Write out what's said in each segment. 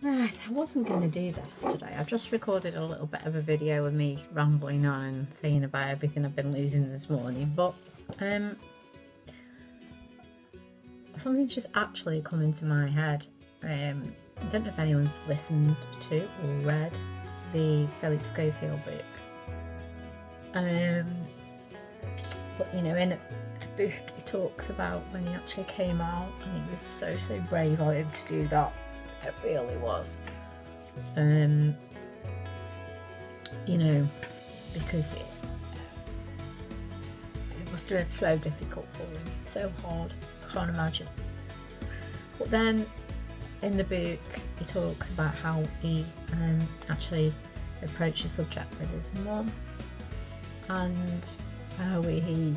Right, I wasn't going to do this today. I've just recorded a little bit of a video of me rambling on and saying about everything I've been losing this morning, but something's just actually come into my head. I don't know if anyone's listened to or read the Philip Schofield book. But you know, in the book he talks about when he actually came out, and he was so brave of him to do that. It really was. You know, because it must have been so difficult for him, so hard, I can't imagine. But then in the book he talks about how he actually approached the subject with his mum, and how he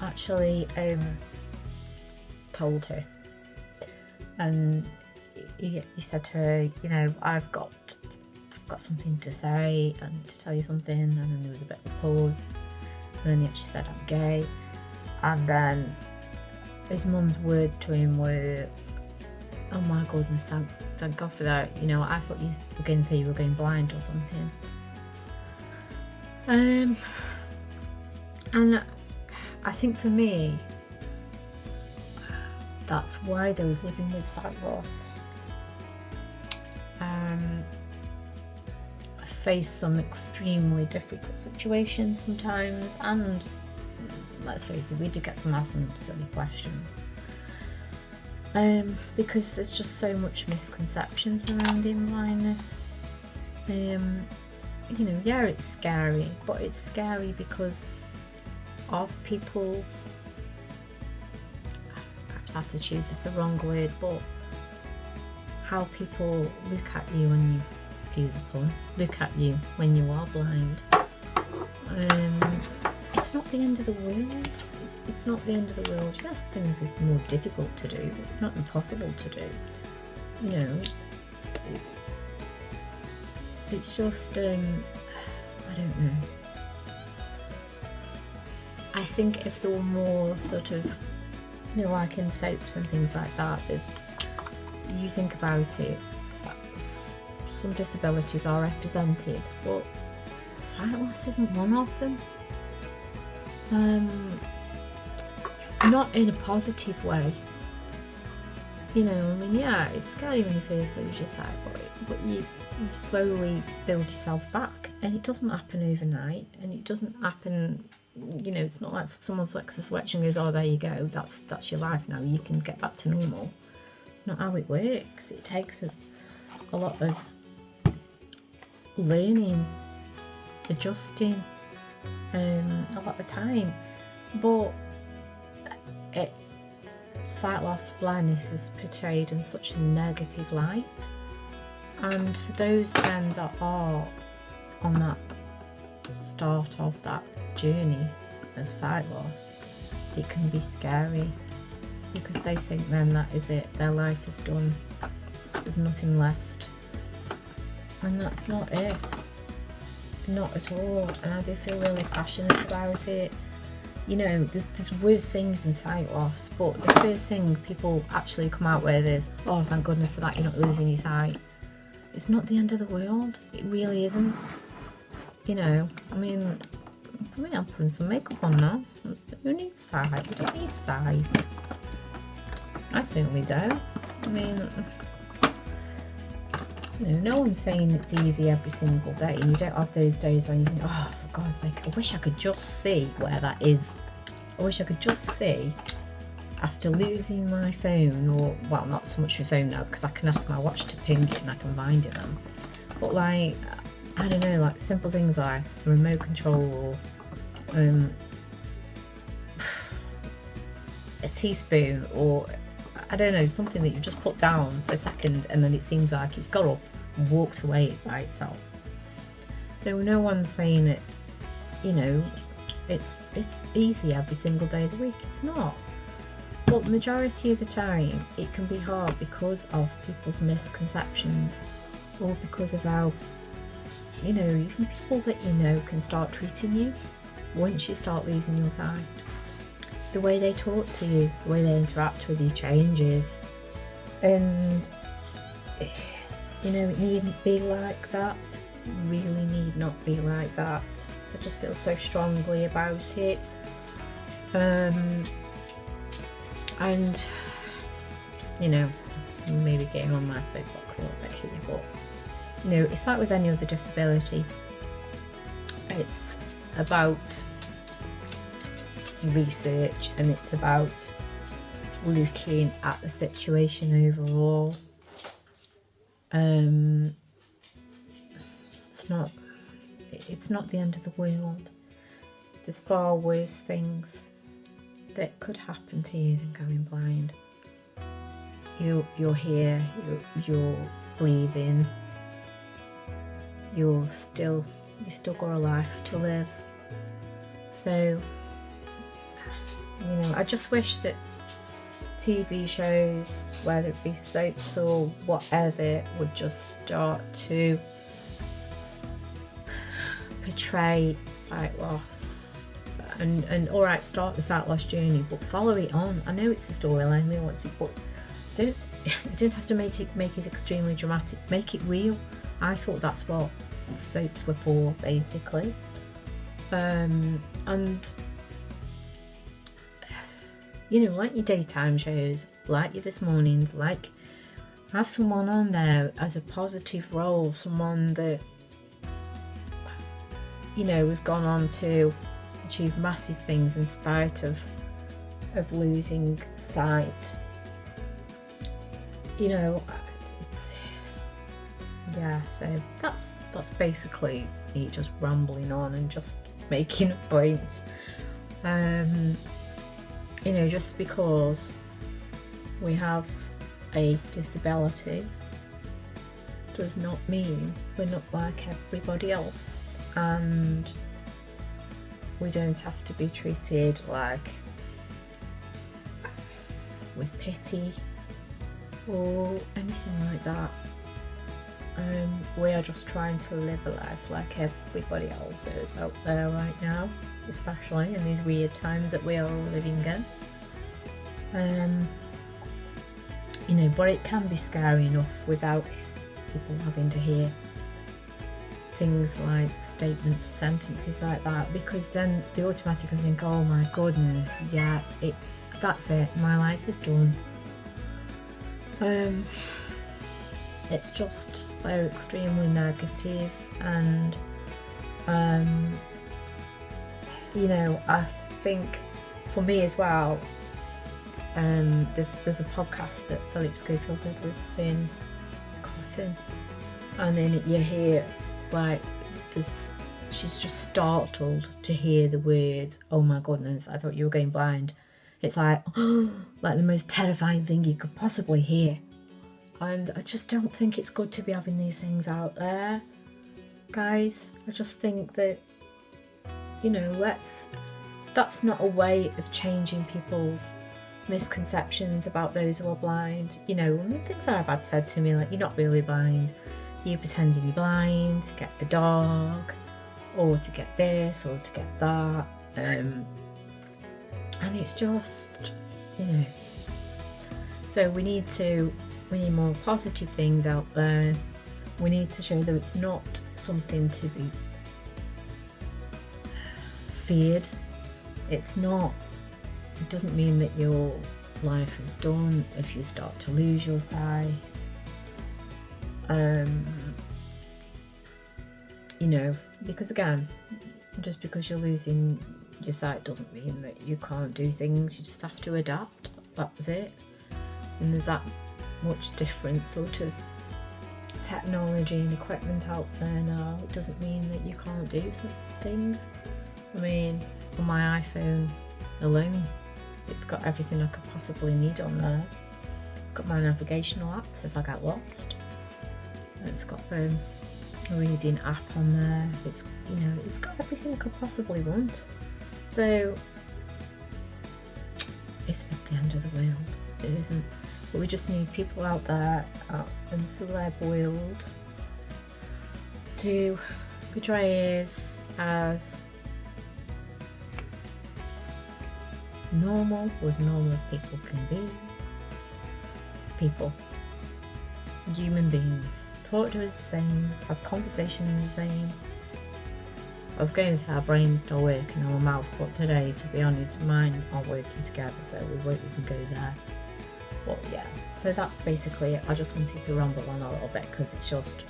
actually told her, and he said to her, you know, I've got something to say and to tell you something, and then there was a bit of a pause, and then he actually said, I'm gay. And then his mum's words to him were, oh my goodness, thank God for that, you know, I thought you were going to say you were going blind or something. And I think for me, that's why those living with sight loss face some extremely difficult situations sometimes, and let's face it, we do get some silly questions, because there's just so much misconception surrounding blindness. You know, yeah, it's scary, but it's scary because of people's perhaps attitudes is the wrong word, but how people look at you when you, excuse the pun, look at you when you are blind. It's not the end of the world. It's not the end of the world. Yes, things are more difficult to do, but not impossible to do. You know, it's just I don't know. I think if there were more sort of, you know, like in soaps and things like that, there's, you think about it, some disabilities are represented, but sight loss isn't one of them. Not in a positive way. You know, I mean, yeah, it's scary when you first lose your sight, but you slowly build yourself back, and it doesn't happen overnight, and it doesn't happen, you know, it's not like someone flicks a switch and goes, oh, there you go, that's your life now, you can get back to normal. It's not how it works. It takes a lot of learning, adjusting, a lot of time. But sight loss, blindness is portrayed in such a negative light, and for those then that are on that start of that journey of sight loss, it can be scary, because they think then that is it, their life is done, there's nothing left, and that's not it, not at all. And I do feel really passionate about it. You know, there's worse things than sight loss, but the first thing people actually come out with is, oh, thank goodness for that, you're not losing your sight. It's not the end of the world, it really isn't. You know, I mean, I'm putting some makeup on now. Who needs sight? We don't need sight. I certainly don't. I mean, you know, no one's saying it's easy every single day, and you don't have those days when you think, oh, for God's sake, I wish I could just see where that is. I wish I could just see after losing my phone, or, well, not so much my phone now, because I can ask my watch to ping it and I can find it then. But like, I don't know, like simple things like a remote control, or a teaspoon, or I don't know, something that you just put down for a second and then it seems like it's got up and walked away by itself. So no one's saying it, you know, it's easy every single day of the week. It's not. But majority of the time it can be hard because of people's misconceptions, or because of how, you know, even people that you know can start treating you once you start losing your sight. The way they talk to you, the way they interact with you changes, and You know, it needn't be like that. It really need not be like that. I just feel so strongly about it. And, you know, maybe getting on my soapbox a little bit here, but, you know, it's like with any other disability. It's about research, and it's about looking at the situation overall. It's not the end of the world. There's far worse things that could happen to you than going blind. You're here, you're breathing, you still got a life to live. So, you know, I just wish that TV shows, whether it be soaps or whatever, would just start to portray sight loss, and all right, start the sight loss journey, but follow it on. I know it's a storyline, we want it, but you don't have to make it extremely dramatic. Make it real. I thought that's what soaps were for, basically. And you know, like your daytime shows, like your This Mornings, like have someone on there as a positive role, someone that, you know, has gone on to achieve massive things in spite of losing sight. You know, it's, yeah, so that's basically me just rambling on and just making a point. You know, just because we have a disability does not mean we're not like everybody else, and we don't have to be treated like with pity or anything like that. We are just trying to live a life like everybody else is out there right now, especially in these weird times that we are all living in. You know, but it can be scary enough without people having to hear things like statements or sentences like that, because then they automatically think, oh my goodness, yeah, that's it, my life is done. It's just so extremely negative, and you know, I think for me as well, there's a podcast that Philip Schofield did with Finn Cotton, and in it you hear like she's just startled to hear the words, oh my goodness, I thought you were going blind. It's like, like the most terrifying thing you could possibly hear. And I just don't think it's good to be having these things out there, guys. I just think that, you know, that's not a way of changing people's misconceptions about those who are blind. You know, things I've had said to me, like, you're not really blind, you're pretending you're blind to get the dog, or to get this, or to get that. And it's just, you know, so we need more positive things out there. We need to show that it's not something to be feared. It doesn't mean that your life is done if you start to lose your sight. You know, because again, just because you're losing your sight doesn't mean that you can't do things. You just have to adapt. That's it. And there's that much different sort of technology and equipment out there now. It doesn't mean that you can't do some things. I mean, on my iPhone alone, it's got everything I could possibly need on there. It's got my navigational apps if I get lost. It's got a reading app on there. It's, you know, it's got everything I could possibly want. So it's not the end of the world. It isn't. But we just need people out there in the celeb world to portray us as normal, or as normal as people can be. People, human beings, thought it was the same, our conversation is the same. I was going to say our brain's still working on my mouth, but today, to be honest, mine are working together, so we won't even go there. But yeah, so that's basically it. I just wanted to ramble on a little bit because it's just,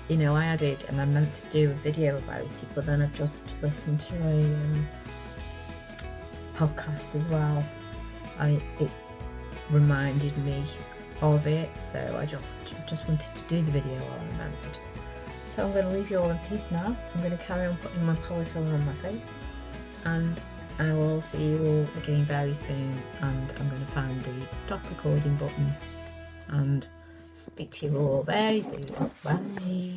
you know, I added and I meant to do a video about it, but then I've just listened to a podcast as well, and it reminded me of it, so I just wanted to do the video while I remembered. So I'm going to leave you all in peace now. I'm going to carry on putting my polyfiller on my face, and I will see you all again very soon, and I'm going to find the stop recording button and speak to you all very soon. Bye.